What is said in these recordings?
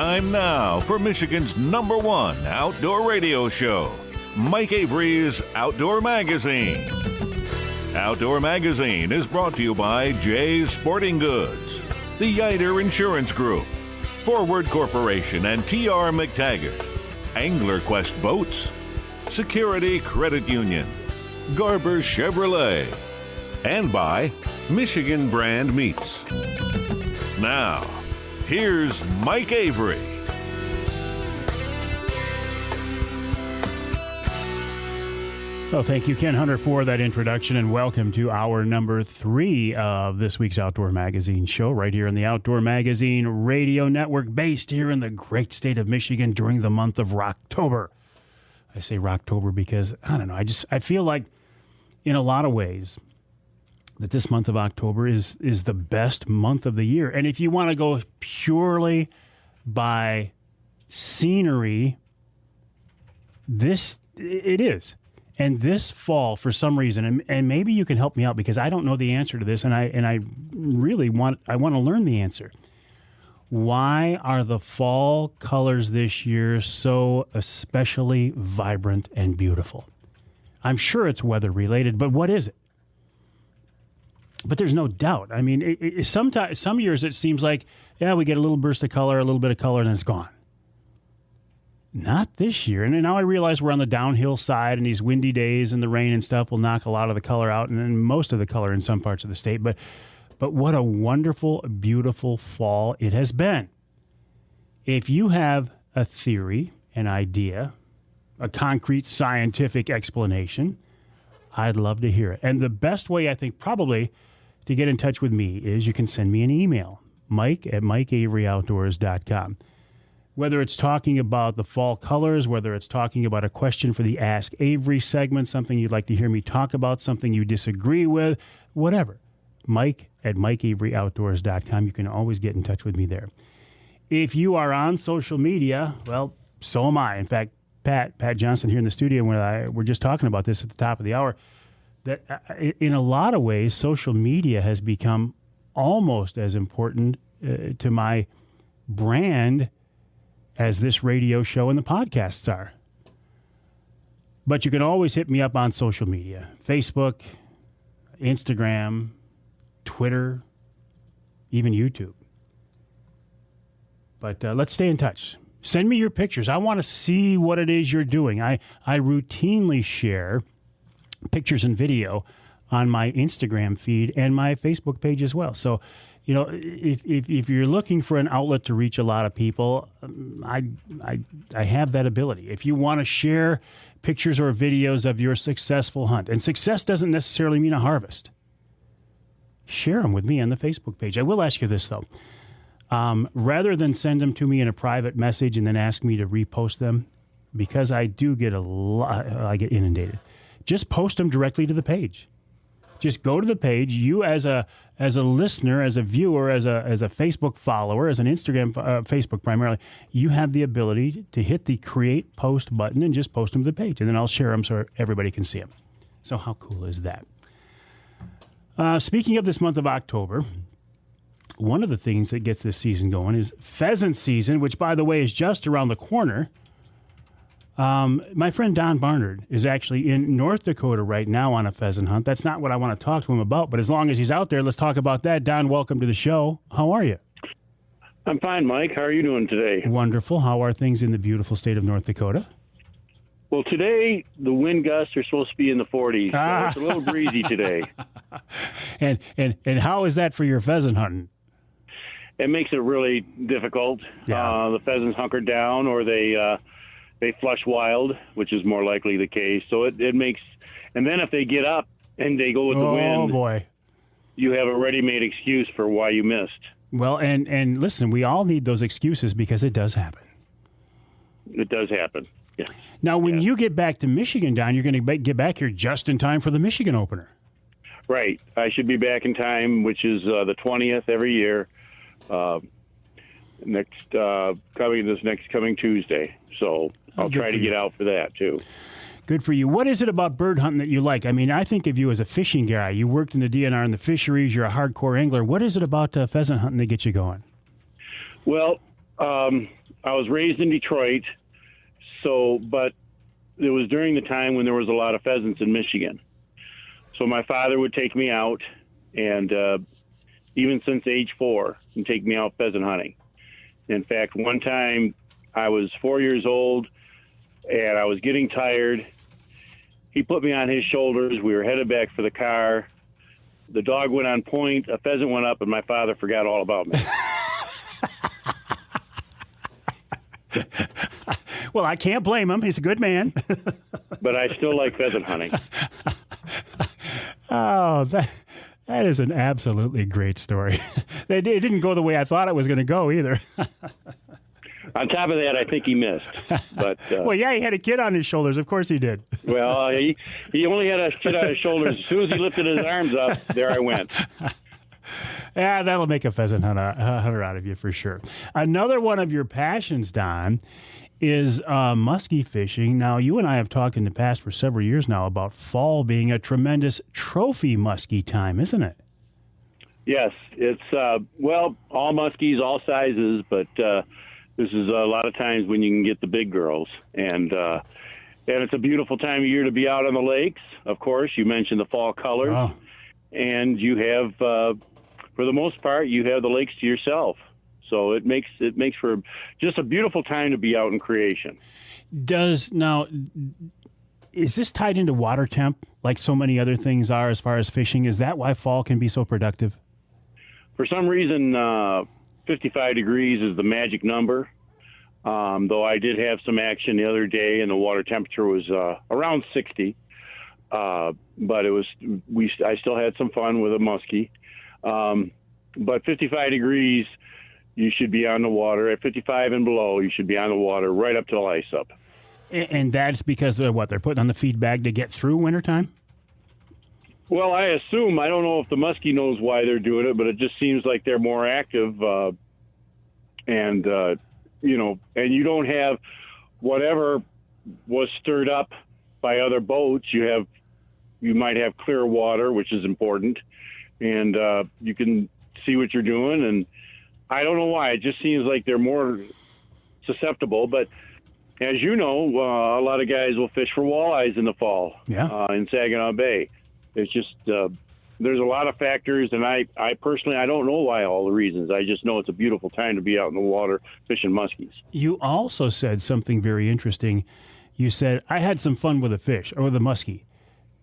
Time now for Michigan's #1 outdoor radio show, Mike Avery's Outdoor Magazine. Outdoor Magazine is brought to you by Jay's Sporting Goods, the Yider Insurance Group, Forward Corporation and T.R. McTaggart, Angler Quest Boats, Security Credit Union, Garber Chevrolet, and by Michigan Brand Meats. Now, here's Mike Avery. Oh, thank you, Ken Hunter, for that introduction, and welcome to our number 3 of this week's Outdoor Magazine show, right here in the Outdoor Magazine Radio Network, based here in the great state of Michigan during the month of Rocktober. I say Rocktober because, I don't know, I feel like in a lot of ways that this month of October is the best month of the year. And if you want to go purely by scenery, it is. And this fall, for some reason, and maybe you can help me out because I don't know the answer to this, and I really want to learn the answer. Why are the fall colors this year so especially vibrant and beautiful? I'm sure it's weather related, but what is it? But there's no doubt. I mean, sometimes some years it seems like, yeah, we get a little burst of color, a little bit of color, and then it's gone. Not this year. And now I realize we're on the downhill side, and these windy days and the rain and stuff will knock a lot of the color out, and most of the color in some parts of the state. But what a wonderful, beautiful fall it has been. If you have a theory, an idea, a concrete scientific explanation, I'd love to hear it. And the best way, I think, probably to get in touch with me is you can send me an email, mike@mikeaveryoutdoors.com. Whether it's talking about the fall colors, whether it's talking about a question for the Ask Avery segment, something you'd like to hear me talk about, something you disagree with, whatever. Mike@mikeaveryoutdoors.com. You can always get in touch with me there. If you are on social media, well, so am I. In fact, Pat Johnson here in the studio, we're just talking about this at the top of the hour, that in a lot of ways, social media has become almost as important to my brand as this radio show and the podcasts are. But you can always hit me up on social media, Facebook, Instagram, Twitter, even YouTube. But let's stay in touch. Send me your pictures. I want to see what it is you're doing. I routinely share pictures and video on my Instagram feed and my Facebook page as well. So, you know, if you're looking for an outlet to reach a lot of people, I have that ability. If you want to share pictures or videos of your successful hunt, and success doesn't necessarily mean a harvest, share them with me on the Facebook page. I will ask you this, though. Rather than send them to me in a private message and then ask me to repost them, because I do get I get inundated, just post them directly to the page. Just go to the page. You as a listener, as a viewer, as a Facebook follower, as an Instagram, Facebook primarily, you have the ability to hit the create post button and just post them to the page. And then I'll share them so everybody can see them. So how cool is that? Speaking of this month of October, one of the things that gets this season going is pheasant season, which, by the way, is just around the corner. My friend Don Barnard is actually in North Dakota right now on a pheasant hunt. That's not what I want to talk to him about, but as long as he's out there, let's talk about that. Don, welcome to the show. How are you? I'm fine, Mike. How are you doing today? Wonderful. How are things in the beautiful state of North Dakota? Well, today the wind gusts are supposed to be in the 40s. So it's a little breezy today. And how is that for your pheasant hunting? It makes it really difficult. Yeah. The pheasants hunker down, or they flush wild, which is more likely the case. So it makes, and then if they get up and they go with the wind, oh boy, you have a ready-made excuse for why you missed. Well, and listen, we all need those excuses because it does happen. It does happen. Yeah. Now, when you get back to Michigan, Don, you're going to get back here just in time for the Michigan opener. Right. I should be back in time, which is the 20th every year. This next coming Tuesday. So I'll try to get out for that too. Good for you. What is it about bird hunting that you like? I mean, I think of you as a fishing guy. You worked in the DNR and the fisheries. You're a hardcore angler. What is it about pheasant hunting that gets you going? Well, I was raised in Detroit, but it was during the time when there was a lot of pheasants in Michigan. So my father would take me out, and even since age 4, and take me out pheasant hunting. In fact, one time I was 4 years old, and I was getting tired. He put me on his shoulders. We were headed back for the car. The dog went on point, a pheasant went up, and my father forgot all about me. Well, I can't blame him. He's a good man. But I still like pheasant hunting. Oh, that is an absolutely great story. It didn't go the way I thought it was going to go either. On top of that, I think he missed. But well, yeah, he had a kid on his shoulders. Of course he did. Well, he only had a kid on his shoulders. As soon as he lifted his arms up, there I went. Yeah, that'll make a pheasant hunter out of you for sure. Another one of your passions, Don, is musky fishing. Now, you and I have talked in the past for several years now about fall being a tremendous trophy muskie time, isn't it? Yes, it's, all muskies, all sizes, but this is a lot of times when you can get the big girls. And it's a beautiful time of year to be out on the lakes. Of course, you mentioned the fall colors. Oh. And you have, for the most part, you have the lakes to yourself. So it makes for just a beautiful time to be out in creation. Is this tied into water temp like so many other things are as far as fishing? Is that why fall can be so productive? For some reason, 55 degrees is the magic number. Though I did have some action the other day and the water temperature was around 60. But I still had some fun with a muskie. But 55 degrees, you should be on the water. At 55 and below, you should be on the water right up to the ice up. And that's because they're putting on the feed bag to get through wintertime? Well, I assume, I don't know if the muskie knows why they're doing it, but it just seems like they're more active. And you don't have whatever was stirred up by other boats. You might have clear water, which is important, and you can see what you're doing. And I don't know why. It just seems like they're more susceptible. But as you know, a lot of guys will fish for walleyes in the fall in Saginaw Bay. It's just there's a lot of factors, and I personally, I don't know why all the reasons. I just know it's a beautiful time to be out in the water fishing muskies. You also said something very interesting. You said, I had some fun with a fish, or with a muskie,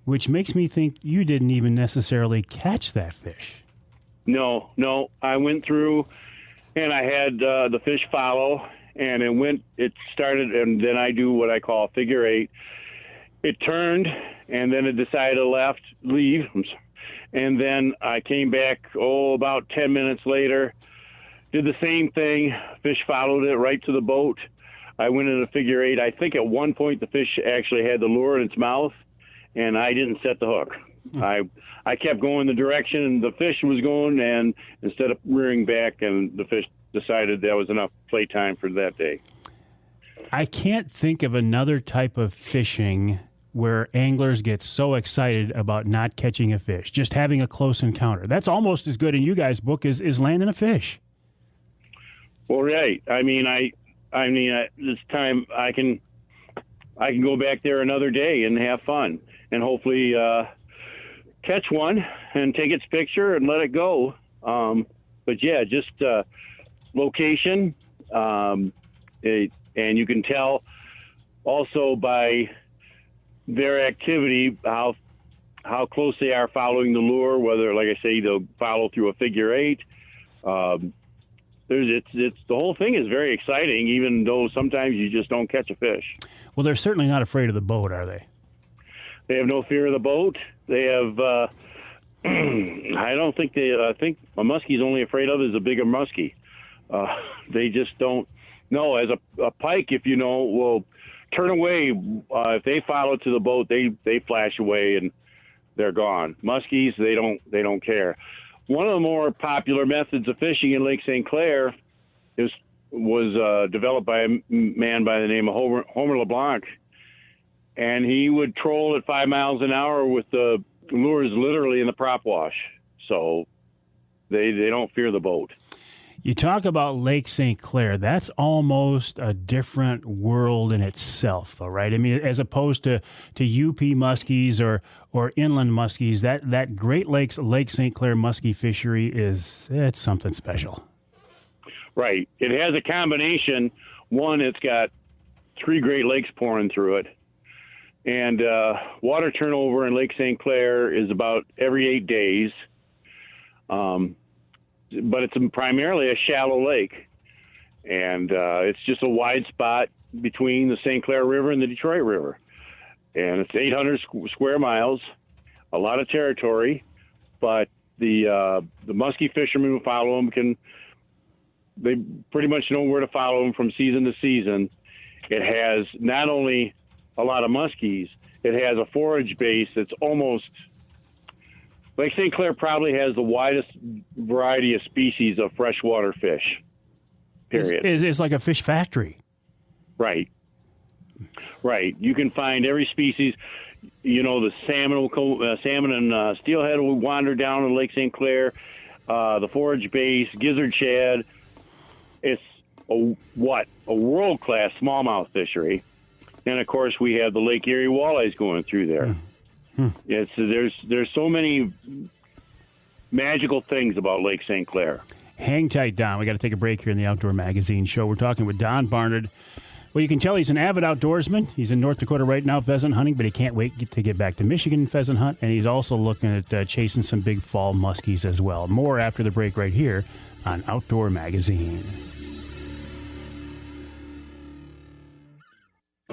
which makes me think you didn't even necessarily catch that fish. No. I went through, and I had the fish follow, and it started, and then I do what I call a figure eight. It turned, and then it decided to leave. And then I came back, about 10 minutes later, did the same thing. Fish followed it right to the boat. I went in a figure eight. I think at one point the fish actually had the lure in its mouth, and I didn't set the hook. I kept going the direction the fish was going, and instead of rearing back, and the fish decided that was enough playtime for that day. I can't think of another type of fishing where anglers get so excited about not catching a fish, just having a close encounter. That's almost as good in you guys' book as landing a fish. Well, right. I mean, this time I can go back there another day and have fun, and hopefully catch one and take its picture and let it go. But yeah, just location, and you can tell also by their activity how close they are following the lure, whether, like I say, they'll follow through a figure eight. The whole thing is very exciting, even though sometimes you just don't catch a fish. Well, they're certainly not afraid of the boat, are they? They have no fear of the boat. They have, I think a muskie's only afraid of is a bigger muskie. They just don't know. As a pike, if you know, will turn away. If they follow to the boat, they flash away and they're gone. Muskies, they don't care. One of the more popular methods of fishing in Lake St. Clair was developed by a man by the name of Homer LeBlanc, and he would troll at 5 miles an hour with the lures literally in the prop wash. So they don't fear the boat. You talk about Lake St. Clair. That's almost a different world in itself, though, right? I mean, as opposed to UP muskies or inland muskies, that Great Lakes Lake St. Clair muskie fishery it's something special. Right. It has a combination. One, it's got 3 Great Lakes pouring through it. And water turnover in Lake St. Clair is about every 8 days. But it's primarily a shallow lake. And it's just a wide spot between the St. Clair River and the Detroit River. And it's 800 square miles, a lot of territory. But the muskie fishermen who follow them they pretty much know where to follow them from season to season. It has not only a lot of muskies, it has a forage base that's almost Lake St. Clair probably has the widest variety of species of freshwater fish. Period. It's like a fish factory. Right. You can find every species. You know, the salmon and steelhead will wander down to Lake St. Clair. The forage base, gizzard shad. It's a world-class smallmouth fishery. And, of course, we have the Lake Erie walleyes going through there. There's so many magical things about Lake St. Clair. Hang tight, Don. We got to take a break here in the Outdoor Magazine show. We're talking with Don Barnard. Well, you can tell he's an avid outdoorsman. He's in North Dakota right now pheasant hunting, but he can't wait to get back to Michigan pheasant hunt, and he's also looking at chasing some big fall muskies as well. More after the break right here on Outdoor Magazine.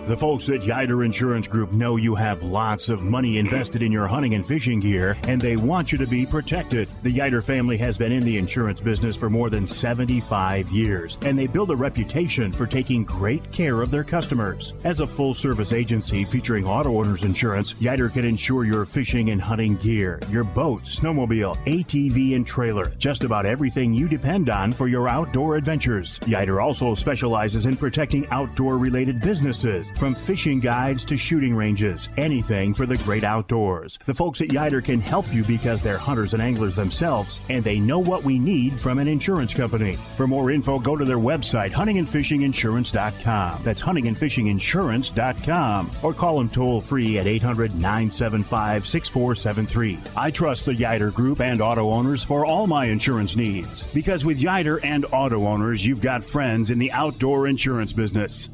The folks at Yider Insurance Group know you have lots of money invested in your hunting and fishing gear, and they want you to be protected. The Yider family has been in the insurance business for more than 75 years, and they build a reputation for taking great care of their customers. As a full-service agency featuring auto owners insurance, Yider can insure your fishing and hunting gear, your boat, snowmobile, ATV, and trailer, just about everything you depend on for your outdoor adventures. Yider also specializes in protecting outdoor-related businesses, from fishing guides to shooting ranges, anything for the great outdoors. The folks at Yider can help you because they're hunters and anglers themselves, and they know what we need from an insurance company. For more info, go to their website, huntingandfishinginsurance.com. That's huntingandfishinginsurance.com. Or call them toll-free at 800-975-6473. I trust the Yider Group and auto owners for all my insurance needs, because with Yider and auto owners, you've got friends in the outdoor insurance business.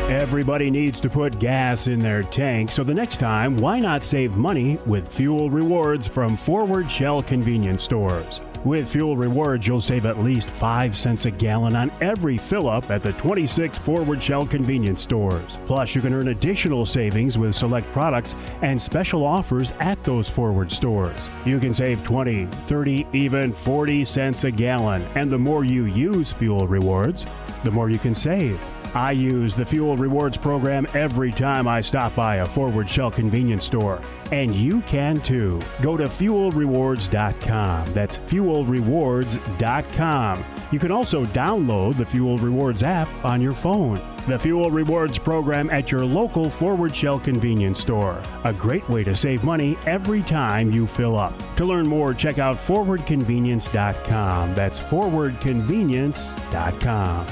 Everybody needs to put gas in their tank, so the next time, why not save money with fuel rewards from Forward Shell convenience stores? With fuel rewards, you'll save at least 5 cents a gallon on every fill-up at the 26 Forward Shell convenience stores. Plus, you can earn additional savings with select products and special offers at those Forward stores. You can save 20, 30, even 40 cents a gallon. And the more you use fuel rewards, the more you can save. I use the Fuel Rewards program every time I stop by a Forward Shell convenience store. And you can too. Go to fuelrewards.com. That's fuelrewards.com. You can also download the Fuel Rewards app on your phone. The Fuel Rewards program at your local Forward Shell convenience store. A great way to save money every time you fill up. To learn more, check out forwardconvenience.com. That's forwardconvenience.com.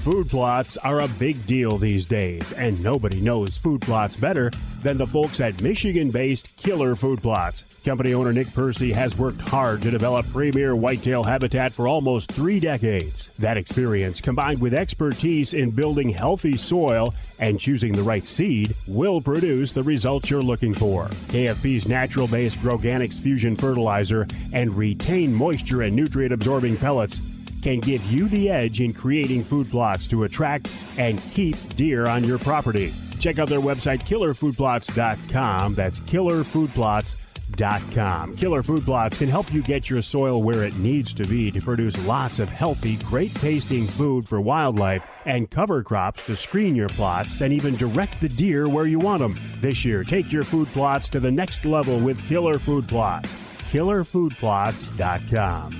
Food plots are a big deal these days, and nobody knows food plots better than the folks at Michigan-based Killer Food Plots. Company owner Nick Percy has worked hard to develop premier whitetail habitat for almost 3 decades. That experience, combined with expertise in building healthy soil and choosing the right seed, will produce the results you're looking for. KFP's natural-based Groganics Fusion Fertilizer and Retain Moisture and nutrient-absorbing pellets can give you the edge in creating food plots to attract and keep deer on your property. Check out their website, killerfoodplots.com. That's killerfoodplots.com. Killer Food Plots can help you get your soil where it needs to be to produce lots of healthy, great-tasting food for wildlife and cover crops to screen your plots and even direct the deer where you want them. This year, take your food plots to the next level with Killer Food Plots. killerfoodplots.com.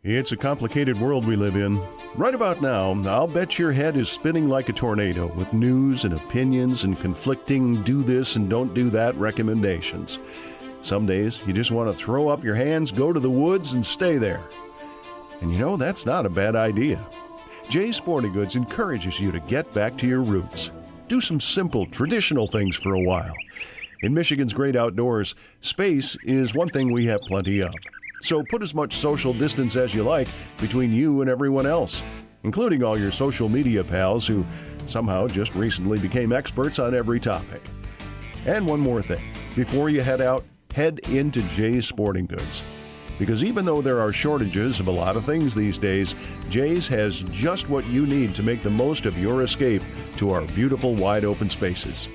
It's a complicated world we live in. Right about now, I'll bet your head is spinning like a tornado with news and opinions and conflicting do this and don't do that recommendations. Some days you just want to throw up your hands, go to the woods, and stay there. And you know, that's not a bad idea. Jay's Sporting Goods encourages you to get back to your roots. Do some simple, traditional things for a while. In Michigan's great outdoors, space is one thing we have plenty of. So put as much social distance as you like between you and everyone else, including all your social media pals who somehow just recently became experts on every topic. And one more thing. Before you head out, head into Jay's Sporting Goods. Because even though there are shortages of a lot of things these days, Jay's has just what you need to make the most of your escape to our beautiful wide open spaces.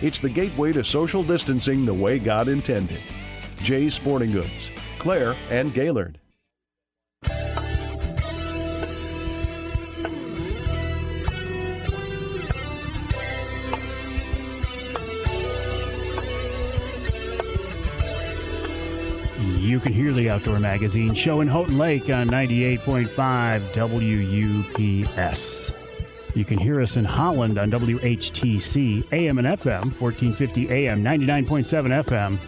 It's the gateway to social distancing the way God intended. Jay's Sporting Goods, Claire and Gaylord. You can hear the Outdoor Magazine show in Houghton Lake on 98.5 WUPS. You can hear us in Holland on WHTC, AM and FM, 1450 AM, 99.7 FM.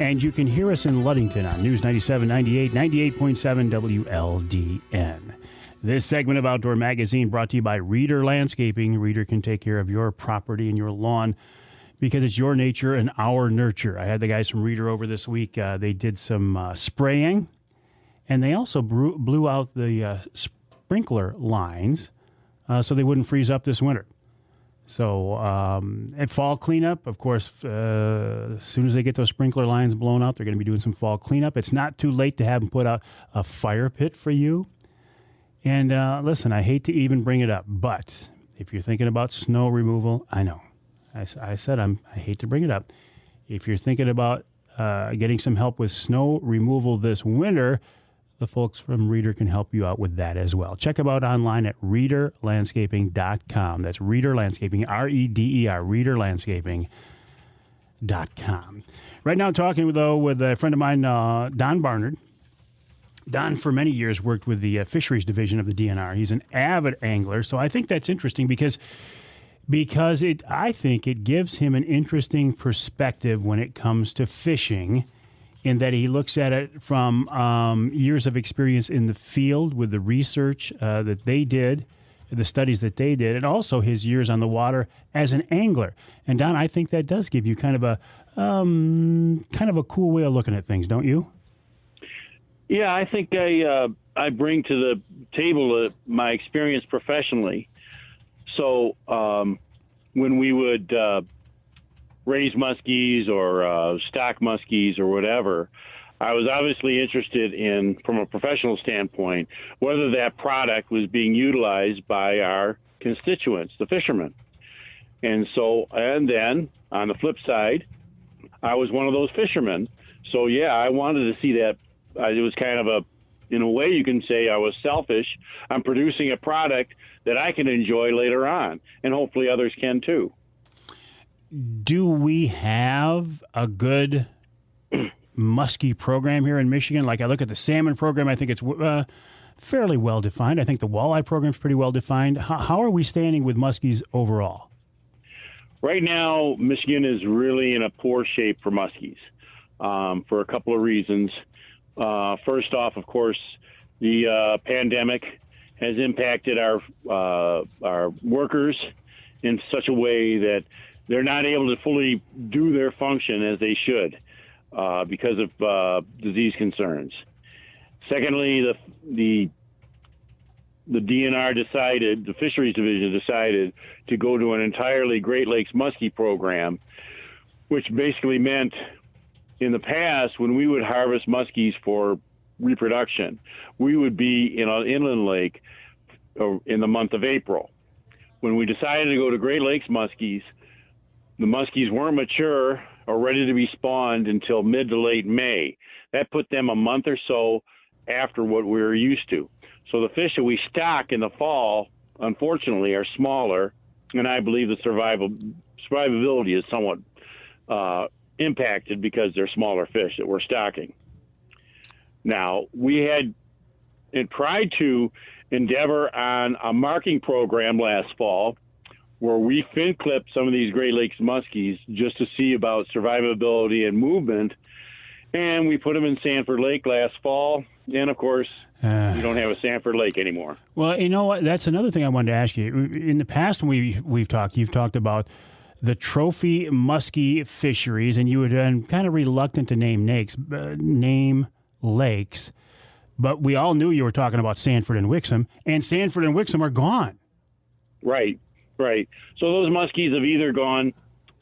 And you can hear us in Ludington on News 97.98, 98.7 WLDN. This segment of Outdoor Magazine brought to you by Reader Landscaping. Reader can take care of your property and your lawn because it's your nature and our nurture. I had the guys from Reader over this week. They did some spraying, and they also blew out the sprinkler lines so they wouldn't freeze up this winter. So at fall cleanup, of course, as soon as they get those sprinkler lines blown out, they're going to be doing some fall cleanup. It's not too late to have them put out a fire pit for you. And listen, I hate to even bring it up, but if you're thinking about snow removal, I know. I said I hate to bring it up. If you're thinking about getting some help with snow removal this winter, the folks from Reader can help you out with that as well. Check them out online at readerlandscaping.com. That's Reader Landscaping, R-E-D-E-R, readerlandscaping.com. Right now, talking with a friend of mine, Don Barnard. Don, for many years, worked with the fisheries division of the DNR. He's an avid angler, so I think that's interesting because I think it gives him an interesting perspective when it comes to fishing, in that he looks at it from years of experience in the field with the research that they did, the studies that they did, and also his years on the water as an angler. And Don, I think that does give you kind of a cool way of looking at things, don't you? Yeah, I think I bring to the table my experience professionally. So when we would raise muskies or stock muskies or whatever, I was obviously interested in, from a professional standpoint, whether that product was being utilized by our constituents, the fishermen. And then on the flip side, I was one of those fishermen. So yeah, I wanted to see that. It was kind of in a way you can say I was selfish. I'm producing a product that I can enjoy later on, and hopefully others can too. Do we have a good muskie program here in Michigan? Like, I look at the salmon program, I think it's fairly well defined. I think the walleye program is pretty well defined. How are we standing with muskies overall? Right now, Michigan is really in a poor shape for muskies for a couple of reasons. First off, of course, the pandemic has impacted our workers in such a way that they're not able to fully do their function as they should because of disease concerns. Secondly, the DNR decided, the fisheries division decided to go to an entirely Great Lakes muskie program, which basically meant in the past, when we would harvest muskies for reproduction, we would be in an inland lake in the month of April. When we decided to go to Great Lakes muskies, the muskies weren't mature or ready to be spawned until mid to late May. That put them a month or so after what we were used to. So the fish that we stock in the fall, unfortunately, are smaller, and I believe the survivability is somewhat impacted because they're smaller fish that we're stocking. Now, we had and tried to endeavor on a marking program last fall where we fin clipped some of these Great Lakes muskies just to see about survivability and movement. And we put them in Sanford Lake last fall. And, of course, we don't have a Sanford Lake anymore. Well, you know what? That's another thing I wanted to ask you. In the past, when we've talked, you've talked about the trophy musky fisheries, and you had been kind of reluctant to name lakes. But we all knew you were talking about Sanford and Wixom, and Sanford and Wixom are gone. Right. So those muskies have either gone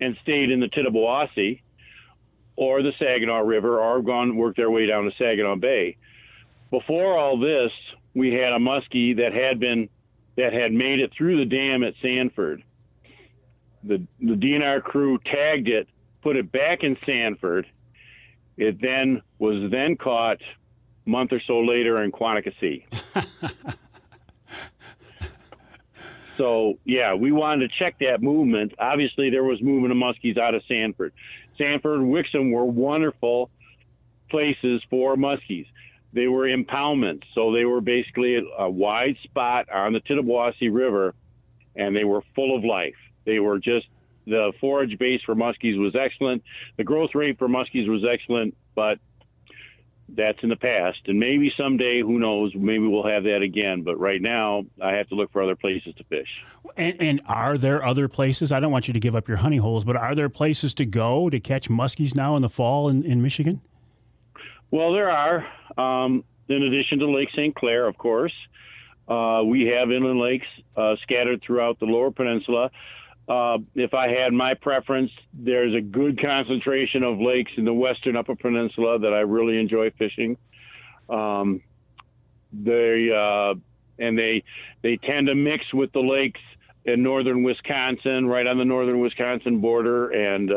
and stayed in the Tittabawassee or the Saginaw River, or worked their way down to Saginaw Bay. Before all this, we had a muskie that had made it through the dam at Sanford. The DNR crew tagged it, put it back in Sanford. It was caught a month or so later in Quanticossee. So, yeah, we wanted to check that movement. Obviously, there was movement of muskies out of Sanford. Sanford and Wixom were wonderful places for muskies. They were impoundments, so they were basically a wide spot on the Tittabawassee River, and they were full of life. They were just, the forage base for muskies was excellent. The growth rate for muskies was excellent, but that's in the past. And maybe someday, who knows, maybe we'll have that again. But right now, I have to look for other places to fish. And are there other places? I don't want you to give up your honey holes, but are there places to go to catch muskies now in the fall in Michigan? Well, there are. In addition to Lake St. Clair, of course, we have inland lakes scattered throughout the Lower Peninsula. If I had my preference, there's a good concentration of lakes in the western Upper Peninsula that I really enjoy fishing. They tend to mix with the lakes in northern Wisconsin, right on the northern Wisconsin border, and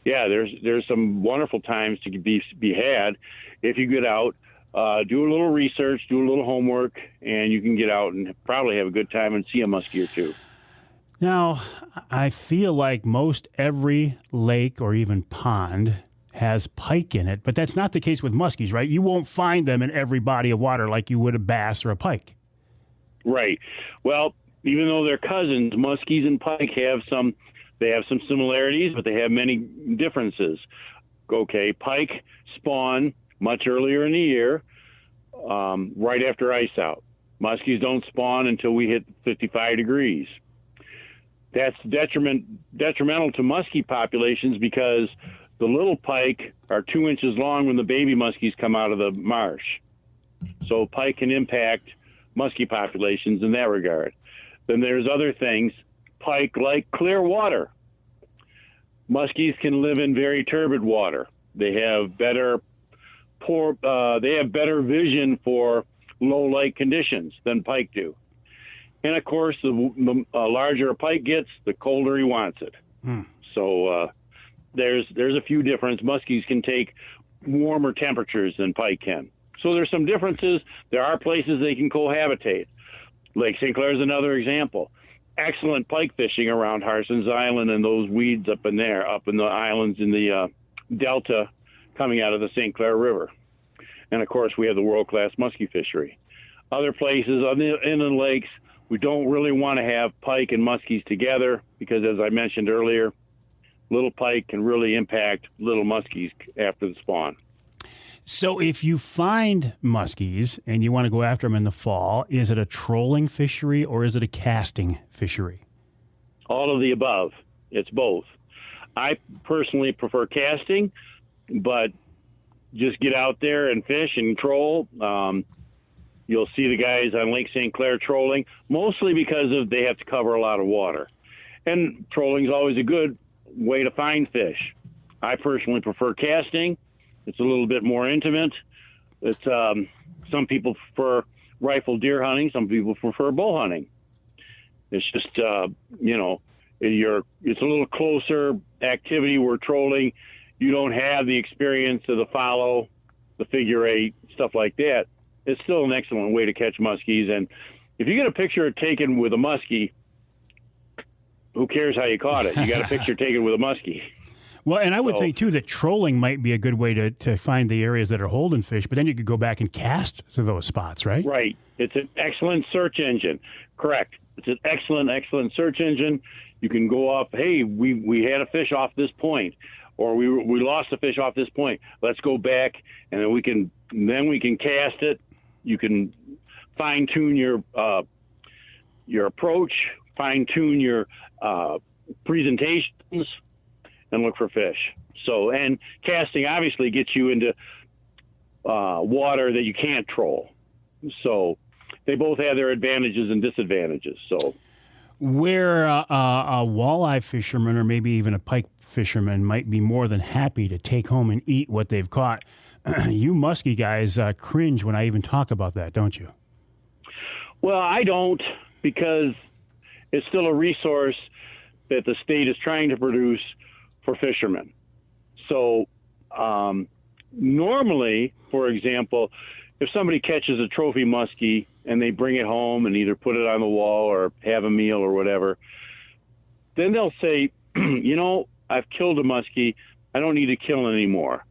there's some wonderful times to be had if you get out. Do a little research, do a little homework, and you can get out and probably have a good time and see a muskie or two. Now, I feel like most every lake or even pond has pike in it, but that's not the case with muskies, right? You won't find them in every body of water like you would a bass or a pike. Right. Well, even though they're cousins, muskies and pike have some similarities, but they have many differences. Okay, pike spawn much earlier in the year, right after ice out. Muskies don't spawn until we hit 55 degrees. That's detrimental to muskie populations because the little pike are 2 inches long when the baby muskies come out of the marsh. So pike can impact muskie populations in that regard. Then there's other things. Pike like clear water. Muskies can live in very turbid water. They have better vision for low light conditions than pike do. And, of course, the larger a pike gets, the colder he wants it. So there's a few differences. Muskies can take warmer temperatures than pike can. So there's some differences. There are places they can cohabitate. Lake St. Clair is another example. Excellent pike fishing around Harson's Island and those weeds up in there, up in the islands in the delta coming out of the St. Clair River. And, of course, we have the world-class muskie fishery. Other places on the inland lakes, we don't really want to have pike and muskies together because, as I mentioned earlier, little pike can really impact little muskies after the spawn. So if you find muskies and you want to go after them in the fall, is it a trolling fishery or is it a casting fishery? All of the above. It's both. I personally prefer casting, but just get out there and fish and troll. You'll see the guys on Lake St. Clair trolling, mostly because they have to cover a lot of water. And trolling is always a good way to find fish. I personally prefer casting. It's a little bit more intimate. It's some people prefer rifle deer hunting. Some people prefer bow hunting. It's just it's a little closer activity. Where trolling, you don't have the experience of the follow, the figure eight, stuff like that. It's still an excellent way to catch muskies. And if you get a picture taken with a muskie, who cares how you caught it? You got a picture taken with a muskie. Well, and I would think, too, that trolling might be a good way to find the areas that are holding fish, but then you could go back and cast to those spots, right? Right. It's an excellent search engine. Correct. It's an excellent search engine. You can go off, hey, we had a fish off this point, or we lost a fish off this point. Let's go back, and then we can cast it. You can fine-tune your approach, fine-tune your presentations, and look for fish. So, and casting obviously gets you into water that you can't troll. So they both have their advantages and disadvantages. So where a walleye fisherman or maybe even a pike fisherman might be more than happy to take home and eat what they've caught, you musky guys cringe when I even talk about that, don't you? Well, I don't, because it's still a resource that the state is trying to produce for fishermen. So normally, for example, if somebody catches a trophy muskie and they bring it home and either put it on the wall or have a meal or whatever, then they'll say, I've killed a muskie. I don't need to kill anymore.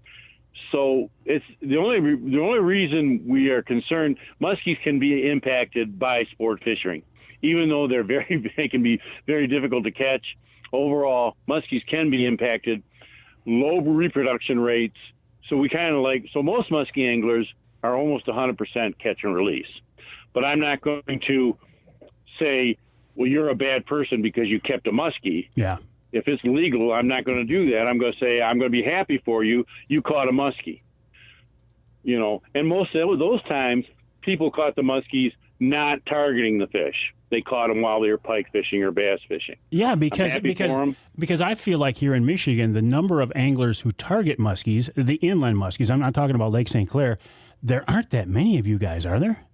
So it's the only reason we are concerned. Muskies can be impacted by sport fishing, even though they can be very difficult to catch. Overall, muskies can be impacted, low reproduction rates. So most muskie anglers are almost 100% catch and release. But I'm not going to say, well, you're a bad person because you kept a muskie. Yeah. If it's legal, I'm not going to do that. I'm going to say, I'm going to be happy for you. You caught a muskie. And most of those times, people caught the muskies not targeting the fish. They caught them while they were pike fishing or bass fishing. Yeah, because I feel like here in Michigan, the number of anglers who target muskies, the inland muskies, I'm not talking about Lake St. Clair, there aren't that many of you guys, are there?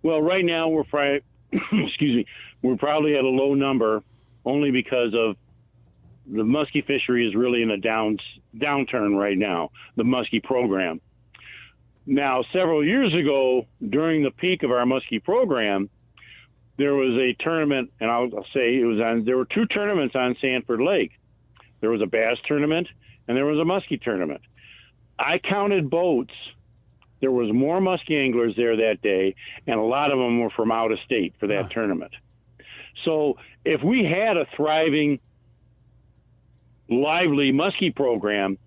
Well, right now we're probably at a low number, only because of the muskie fishery is really in a downturn right now, the muskie program. Now, several years ago, during the peak of our muskie program, there was a tournament, and I'll say there were two tournaments on Sanford Lake. There was a bass tournament and there was a muskie tournament. I counted boats. There was more muskie anglers there that day, and a lot of them were from out of state for that tournament. So if we had a thriving, lively muskie program,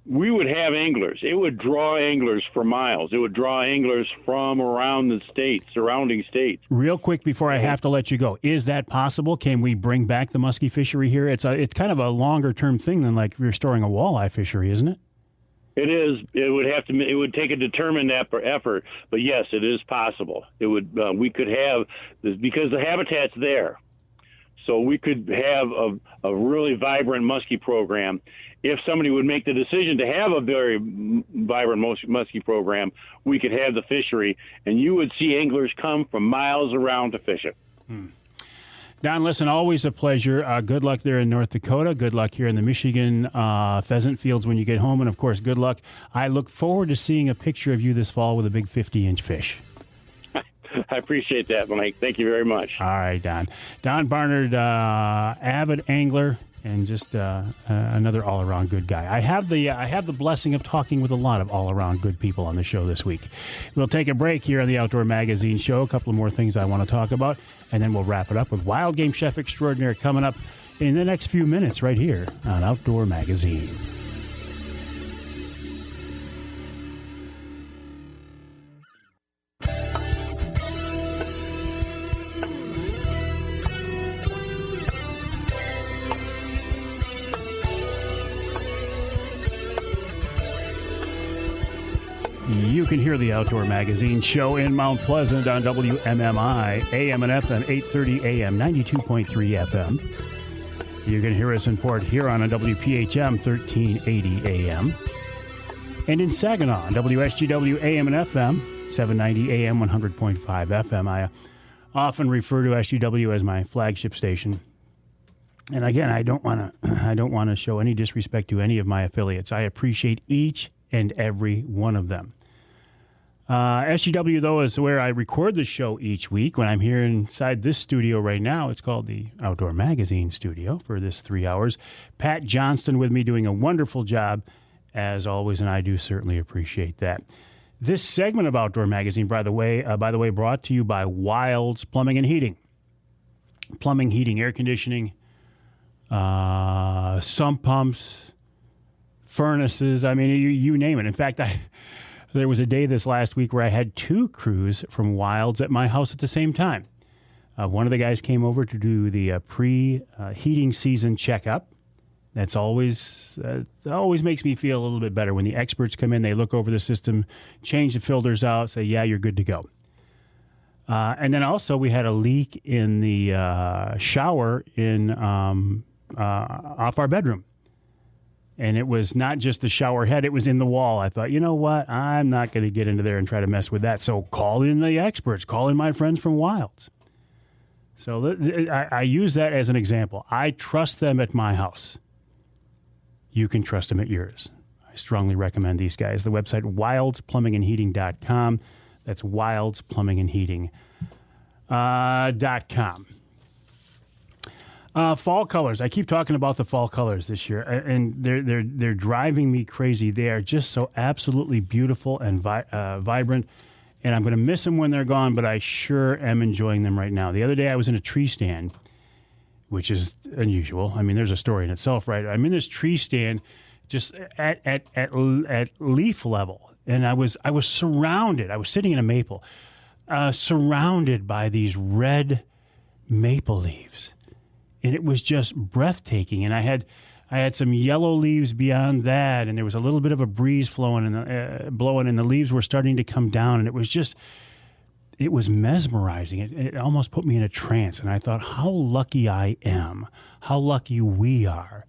we would have anglers. It would draw anglers for miles. It would draw anglers from around the states, surrounding states. Real quick before I have to let you go, is that possible? Can we bring back the muskie fishery here? It's kind of a longer term thing than like restoring a walleye fishery, isn't it? It is. It would take a determined effort, but yes, it is possible. It would. We could have this because the habitat's there, so we could have a really vibrant muskie program. If somebody would make the decision to have a very vibrant muskie program, we could have the fishery, and you would see anglers come from miles around to fish it. Don, listen, always a pleasure. Good luck there in North Dakota. Good luck here in the Michigan pheasant fields when you get home. And, of course, good luck. I look forward to seeing a picture of you this fall with a big 50-inch fish. I appreciate that, Mike. Thank you very much. All right, Don. Don Barnard, avid angler and just another all-around good guy. I have the blessing of talking with a lot of all-around good people on the show this week. We'll take a break here on the Outdoor Magazine Show. A couple of more things I want to talk about, and then we'll wrap it up with Wild Game Chef Extraordinaire coming up in the next few minutes right here on Outdoor Magazine. You can hear the Outdoor Magazine Show in Mount Pleasant on WMMI, AM and FM, 830 AM, 92.3 FM. You can hear us in Port Huron on WPHM, 1380 AM. And in Saginaw, on WSGW, AM and FM, 790 AM, 100.5 FM. I often refer to SGW as my flagship station. And again, I don't want to show any disrespect to any of my affiliates. I appreciate each and every one of them. SGW, though, is where I record the show each week. When I'm here inside this studio right now, it's called the Outdoor Magazine Studio for this 3 hours. Pat Johnston with me doing a wonderful job, as always, and I do certainly appreciate that. This segment of Outdoor Magazine, by the way, brought to you by Wilds Plumbing and Heating. Plumbing, heating, air conditioning, sump pumps, furnaces. I mean, you name it. In fact, there was a day this last week where I had 2 crews from Wilds at my house at the same time. One of the guys came over to do the pre-heating season checkup. That's always makes me feel a little bit better when the experts come in. They look over the system, change the filters out, say, yeah, you're good to go. And then also we had a leak in the shower off our bedroom. And it was not just the shower head, it was in the wall. I thought, you know what? I'm not going to get into there and try to mess with that. So call in the experts. Call in my friends from Wilds. So I use that as an example. I trust them at my house. You can trust them at yours. I strongly recommend these guys. The website, wildsplumbingandheating.com. That's wildsplumbingandheating.com. Fall colors. I keep talking about the fall colors this year, and they're driving me crazy. They are just so absolutely beautiful and vibrant, and I'm going to miss them when they're gone, but I sure am enjoying them right now. The other day I was in a tree stand, which is unusual. I mean, there's a story in itself, right? I'm in this tree stand just at leaf level, and I was surrounded. I was sitting in a maple, surrounded by these red maple leaves. And it was just breathtaking. And I had some yellow leaves beyond that, and there was a little bit of a breeze blowing, and the leaves were starting to come down. And it was mesmerizing. It almost put me in a trance. And I thought, how lucky I am, how lucky we are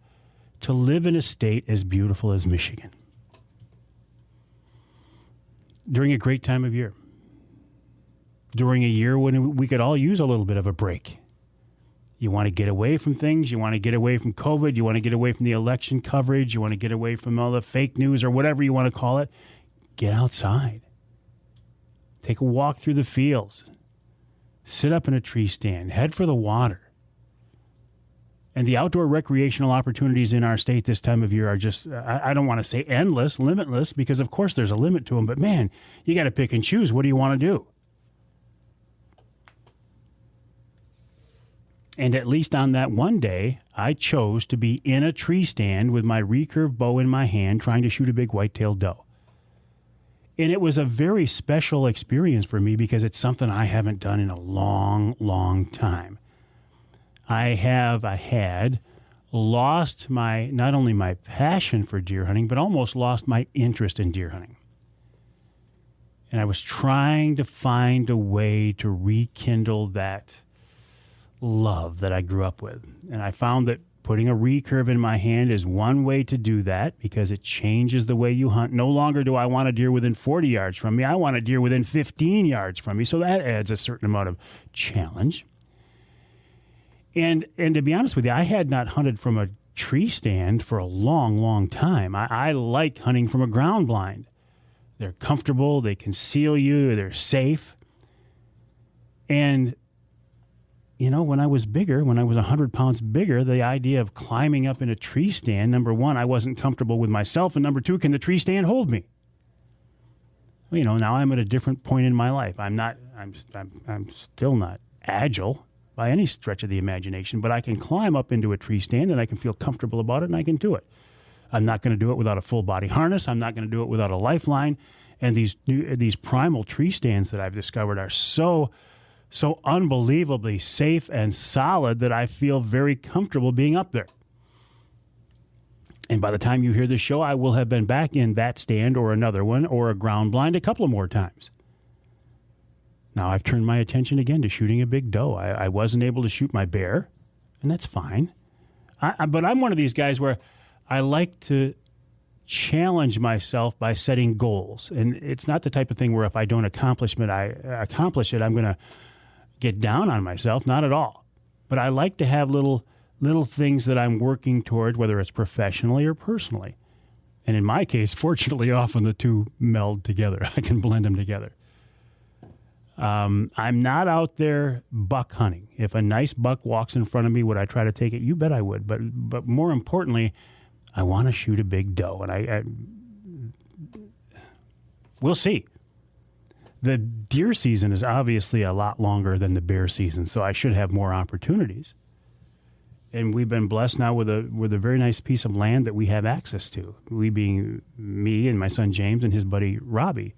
to live in a state as beautiful as Michigan during a great time of year, during a year when we could all use a little bit of a break. You want to get away from things. You want to get away from COVID. You want to get away from the election coverage. You want to get away from all the fake news or whatever you want to call it. Get outside. Take a walk through the fields. Sit up in a tree stand. Head for the water. And the outdoor recreational opportunities in our state this time of year are just, I don't want to say endless, limitless, because of course there's a limit to them. But man, you got to pick and choose. What do you want to do? And at least on that one day, I chose to be in a tree stand with my recurve bow in my hand trying to shoot a big white-tailed doe. And it was a very special experience for me because it's something I haven't done in a long, long time. I had lost not only my passion for deer hunting, but almost lost my interest in deer hunting. And I was trying to find a way to rekindle that love that I grew up with. And I found that putting a recurve in my hand is one way to do that because it changes the way you hunt. No longer do I want a deer within 40 yards from me. I want a deer within 15 yards from me. So that adds a certain amount of challenge. And to be honest with you, I had not hunted from a tree stand for a long, long time. I like hunting from a ground blind. They're comfortable. They conceal you. They're safe. And you know, when I was bigger, when I was 100 pounds bigger, the idea of climbing up in a tree stand, number one, I wasn't comfortable with myself, and number two, can the tree stand hold me? Well, you know, now I'm at a different point in my life. I'm still not agile by any stretch of the imagination, but I can climb up into a tree stand and I can feel comfortable about it and I can do it. I'm not going to do it without a full body harness. I'm not going to do it without a lifeline. And these primal tree stands that I've discovered are so unbelievably safe and solid that I feel very comfortable being up there. And by the time you hear this show, I will have been back in that stand or another one or a ground blind a couple of more times. Now I've turned my attention again to shooting a big doe. I wasn't able to shoot my bear, and that's fine. But I'm one of these guys where I like to challenge myself by setting goals. And it's not the type of thing where if I don't accomplish it, I'm going to get down on myself. Not at all. But I like to have little things that I'm working toward, whether it's professionally or personally. And in my case, fortunately, often the two meld together. I can blend them together. I'm not out there buck hunting. If a nice buck walks in front of me, would I try to take it? You bet I would. But more importantly, I want to shoot a big doe. And we'll see. The deer season is obviously a lot longer than the bear season, so I should have more opportunities. And we've been blessed now with a very nice piece of land that we have access to. We being me and my son James and his buddy Robbie.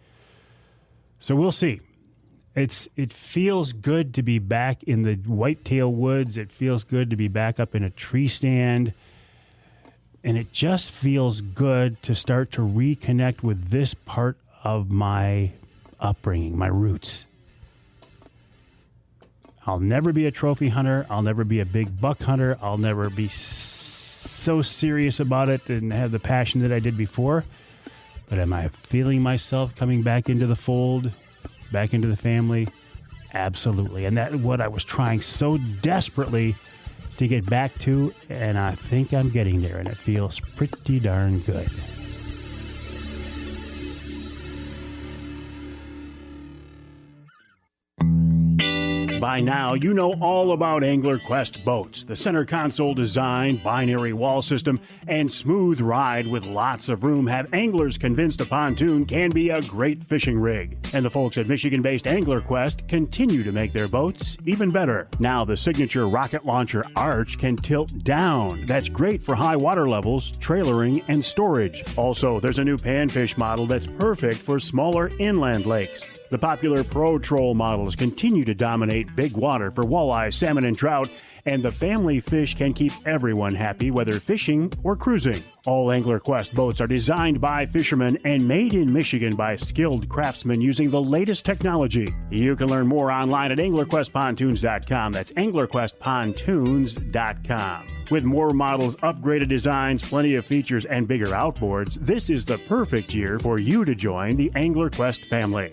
So we'll see. It feels good to be back in the whitetail woods. It feels good to be back up in a tree stand. And it just feels good to start to reconnect with this part of my upbringing, my roots. I'll never be a trophy hunter. I'll never be a big buck hunter. I'll never be so serious about it and have the passion that I did before. But am I feeling myself coming back into the fold, back into the family? Absolutely. And that's what I was trying so desperately to get back to, and I think I'm getting there, and it feels pretty darn good. By now, you know all about Angler Quest boats. The center console design, binary wall system, and smooth ride with lots of room have anglers convinced a pontoon can be a great fishing rig. And the folks at Michigan-based Angler Quest continue to make their boats even better. Now the signature rocket launcher Arch can tilt down. That's great for high water levels, trailering, and storage. Also, there's a new panfish model that's perfect for smaller inland lakes. The popular Pro Troll models continue to dominate big water for walleye, salmon, and trout, and the family fish can keep everyone happy whether fishing or cruising. All Angler Quest boats are designed by fishermen and made in Michigan by skilled craftsmen using the latest technology. You can learn more online at anglerquestpontoons.com. That's anglerquestpontoons.com. With more models, upgraded designs, plenty of features, and bigger outboards, this is the perfect year for you to join the Angler Quest family.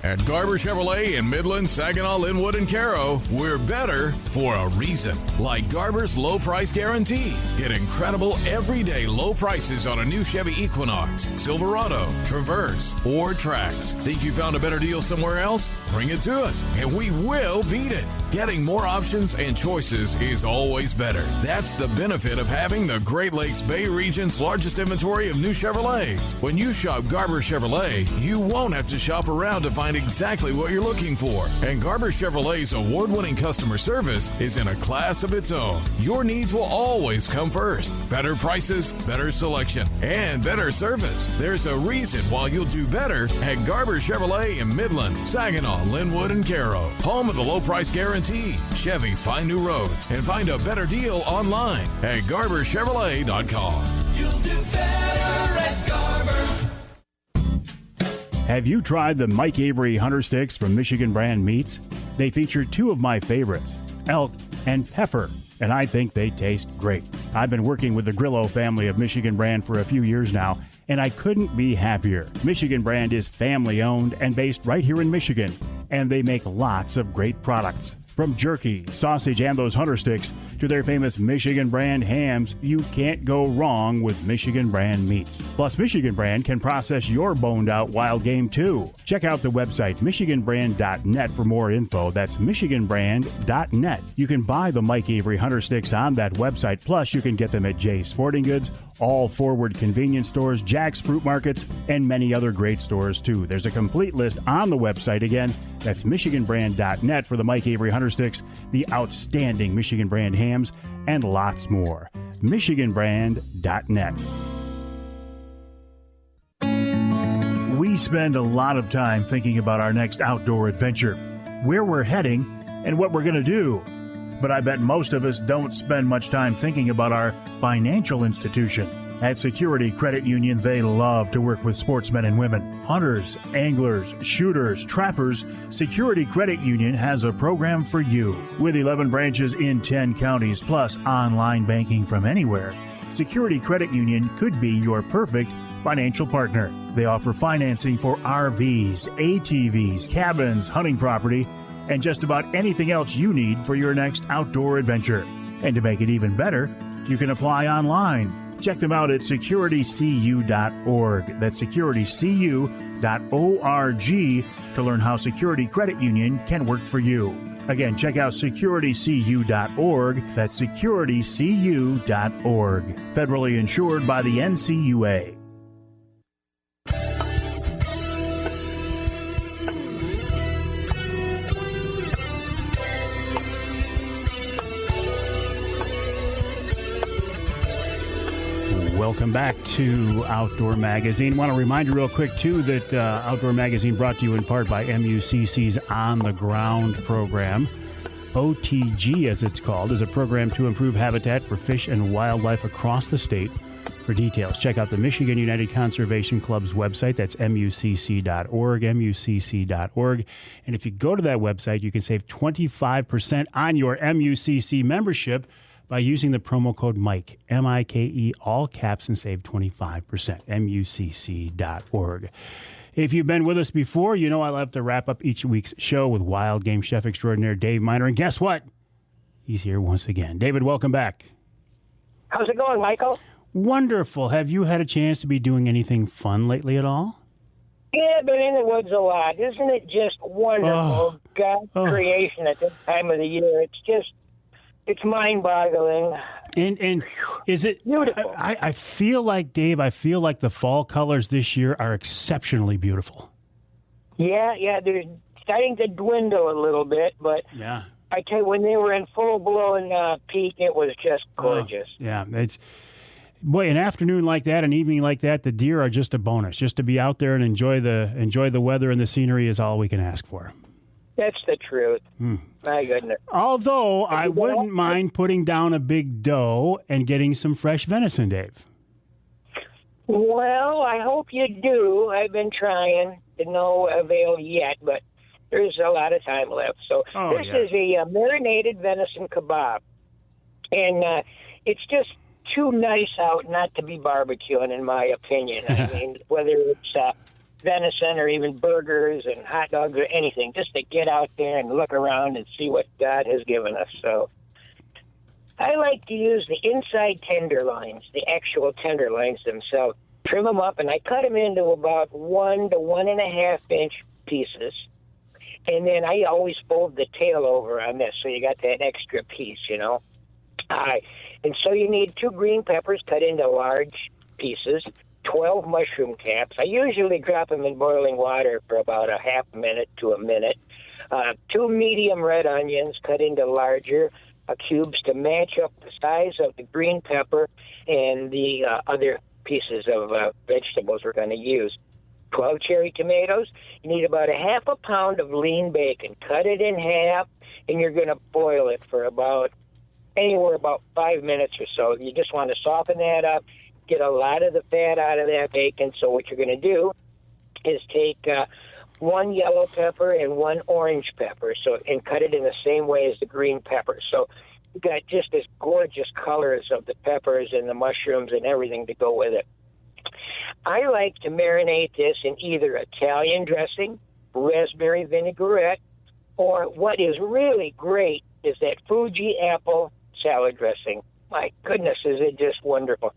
At Garber Chevrolet in Midland, Saginaw, Linwood, and Caro, we're better for a reason. Like Garber's low price guarantee. Get incredible everyday low prices on a new Chevy Equinox, Silverado, Traverse, or Trax. Think you found a better deal somewhere else? Bring it to us, and we will beat it. Getting more options and choices is always better. That's the benefit of having the Great Lakes Bay region's largest inventory of new Chevrolets. When you shop Garber Chevrolet, you won't have to shop around to find exactly what you're looking for. And Garber Chevrolet's award-winning customer service is in a class of its own. Your needs will always come first. Better prices, better selection, and better service. There's a reason why you'll do better at Garber Chevrolet in Midland, Saginaw, Linwood, and Caro. Home of the low price guarantee. Chevy, find new roads and find a better deal online at GarberChevrolet.com. You'll do better at Garber. Have you tried the Mike Avery Hunter Sticks from Michigan Brand Meats? They feature two of my favorites, elk and pepper, and I think they taste great. I've been working with the Grillo family of Michigan Brand for a few years now, and I couldn't be happier. Michigan Brand is family-owned and based right here in Michigan, and they make lots of great products. From jerky, sausage, and those Hunter Sticks to their famous Michigan Brand hams, you can't go wrong with Michigan Brand meats. Plus, Michigan Brand can process your boned-out wild game, too. Check out the website, michiganbrand.net, for more info. That's michiganbrand.net. You can buy the Mike Avery Hunter Sticks on that website. Plus, you can get them at Jay's Sporting Goods, all Forward convenience stores, Jack's Fruit Markets, and many other great stores, too. There's a complete list on the website. Again, that's michiganbrand.net for the Mike Avery Hunter Sticks, the outstanding Michigan Brand hams, and lots more. michiganbrand.net. We spend a lot of time thinking about our next outdoor adventure, where we're heading, and what we're going to do. But I bet most of us don't spend much time thinking about our financial institution. At Security Credit Union, they love to work with sportsmen and women, hunters, anglers, shooters, trappers. Security Credit Union has a program for you. With 11 branches in 10 counties, plus online banking from anywhere, Security Credit Union could be your perfect financial partner. They offer financing for RVs, ATVs, cabins, hunting property, and just about anything else you need for your next outdoor adventure. And to make it even better, you can apply online. Check them out at securitycu.org. That's securitycu.org to learn how Security Credit Union can work for you. Again, check out securitycu.org. That's securitycu.org. Federally insured by the NCUA. Welcome back to Outdoor Magazine. Want to remind you real quick, too, that Outdoor Magazine brought to you in part by MUCC's On the Ground program. OTG, as it's called, is a program to improve habitat for fish and wildlife across the state. For details, check out the Michigan United Conservation Club's website. That's mucc.org, mucc.org. And if you go to that website, you can save 25% on your MUCC membership by using the promo code Mike, M-I-K-E, all caps, and save 25%, mucc.org. If you've been with us before, you know I love to wrap up each week's show with wild game chef extraordinaire Dave Minar. And guess what? He's here once again. David, welcome back. How's it going, Michael? Wonderful. Have you had a chance to be doing anything fun lately at all? Yeah, I've been in the woods a lot. Isn't it just wonderful? God's creation at this time of the year. It's mind-boggling. And is it beautiful? I feel like, Dave, the fall colors this year are exceptionally beautiful. Yeah, they're starting to dwindle a little bit, but yeah, I tell you, when they were in full-blown peak, it was just gorgeous. Yeah, boy, an afternoon like that, an evening like that, the deer are just a bonus. Just to be out there and enjoy the weather and the scenery is all we can ask for. That's the truth. My goodness. Although I wouldn't mind putting down a big doe and getting some fresh venison, Dave. Well, I hope you do. I've been trying to no avail yet, but there's a lot of time left. So this is a marinated venison kebab. And it's just too nice out not to be barbecuing, in my opinion. I mean, whether it's venison or even burgers and hot dogs or anything, just to get out there and look around and see what God has given us. So I like to use the inside tenderloins, the actual tenderloins themselves, trim them up, and I cut them into about 1 to 1.5 inch pieces. And then I always fold the tail over on this, so you got that extra piece, you know. And so you need 2 green peppers cut into large pieces, 12 mushroom caps. I usually drop them in boiling water for about a half minute to a minute. 2 medium red onions cut into larger cubes to match up the size of the green pepper and the other pieces of vegetables we're going to use. 12 cherry tomatoes. You need about a half a pound of lean bacon. Cut it in half, and you're going to boil it for about 5 minutes or so. You just want to soften that up, get a lot of the fat out of that bacon. So what you're going to do is take 1 yellow pepper and 1 orange pepper, and cut it in the same way as the green pepper. So you've got just this gorgeous colors of the peppers and the mushrooms and everything to go with it. I like to marinate this in either Italian dressing, raspberry vinaigrette, or what is really great is that Fuji apple salad dressing. My goodness, is it just wonderful.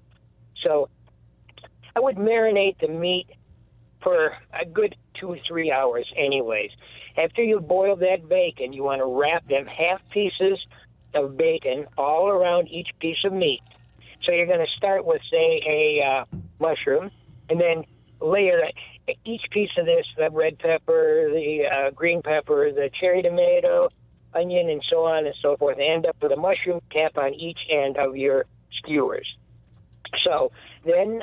So I would marinate the meat for a good 2 or 3 hours anyways. After you boil that bacon, you want to wrap them half pieces of bacon all around each piece of meat. So you're going to start with, say, a mushroom, and then layer each piece of this, the red pepper, the green pepper, the cherry tomato, onion, and so on and so forth, and end up with a mushroom cap on each end of your skewers. So then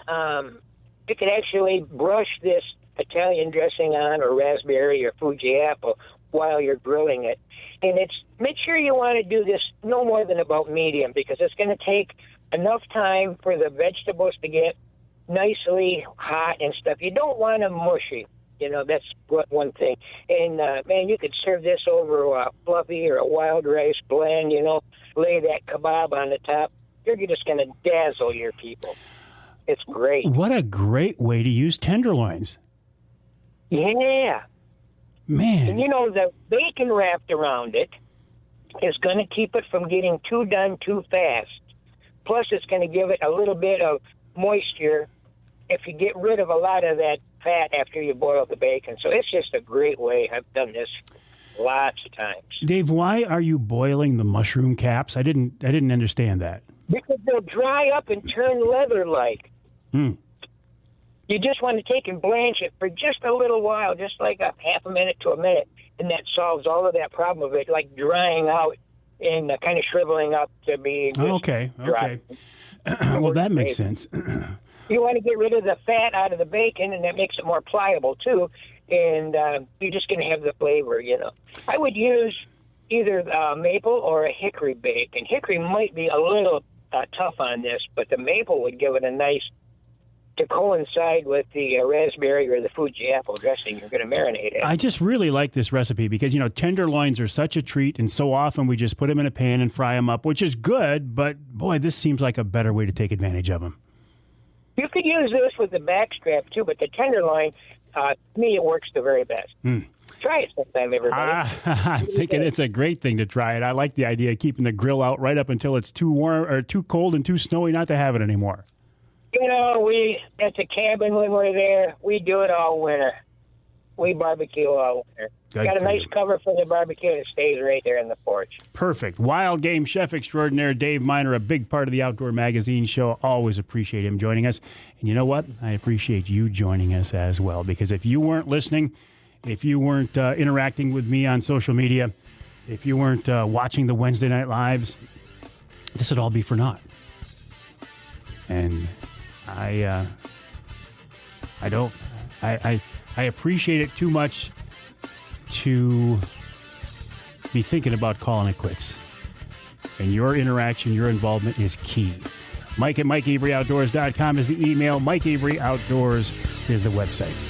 you can actually brush this Italian dressing on, or raspberry or Fuji apple, while you're grilling it. And make sure you want to do this no more than about medium, because it's going to take enough time for the vegetables to get nicely hot and stuff. You don't want them mushy. You know, that's one thing. And, man, you could serve this over a fluffy or a wild rice blend, you know, lay that kebab on the top. You're just going to dazzle your people. It's great. What a great way to use tenderloins. Yeah. Man. And, you know, the bacon wrapped around it, is going to keep it from getting too done too fast. Plus, it's going to give it a little bit of moisture if you get rid of a lot of that fat after you boil the bacon. So it's just a great way. I've done this lots of times. Dave, why are you boiling the mushroom caps? I didn't understand that. Because they'll dry up and turn leather-like. Hmm. You just want to take and blanch it for just a little while, just like a half a minute to a minute, and that solves all of that problem of it, like drying out and kind of shriveling up to be okay. Well, that makes sense. You want to get rid of the fat out of the bacon, and that makes it more pliable, too, and you're just going to have the flavor, you know. I would use either maple or a hickory bacon. Hickory might be a little tough on this, but the maple would give it a nice, to coincide with the raspberry or the Fuji apple dressing you're going to marinate it. I just really like this recipe because, you know, tenderloins are such a treat, and so often we just put them in a pan and fry them up, which is good, but, boy, this seems like a better way to take advantage of them. You could use this with the backstrap, too, but the tenderloin, to me, it works the very best. Try it sometime, everybody. I'm thinking it's a great thing to try it. I like the idea of keeping the grill out right up until it's too warm or too cold and too snowy not to have it anymore. You know, at the cabin when we're there, we do it all winter. We barbecue all winter. Got a nice cover for the barbecue, and it stays right there in the porch. Perfect. Wild game chef extraordinaire Dave Minar, a big part of the Outdoor Magazine show. Always appreciate him joining us. And you know what? I appreciate you joining us as well, because if you weren't listening, if you weren't interacting with me on social media, if you weren't watching the Wednesday Night Lives, this would all be for naught. And I appreciate it too much to be thinking about calling it quits. And your interaction, your involvement is key. Mike at MikeAveryOutdoors.com is the email. Mike Avery Outdoors is the website.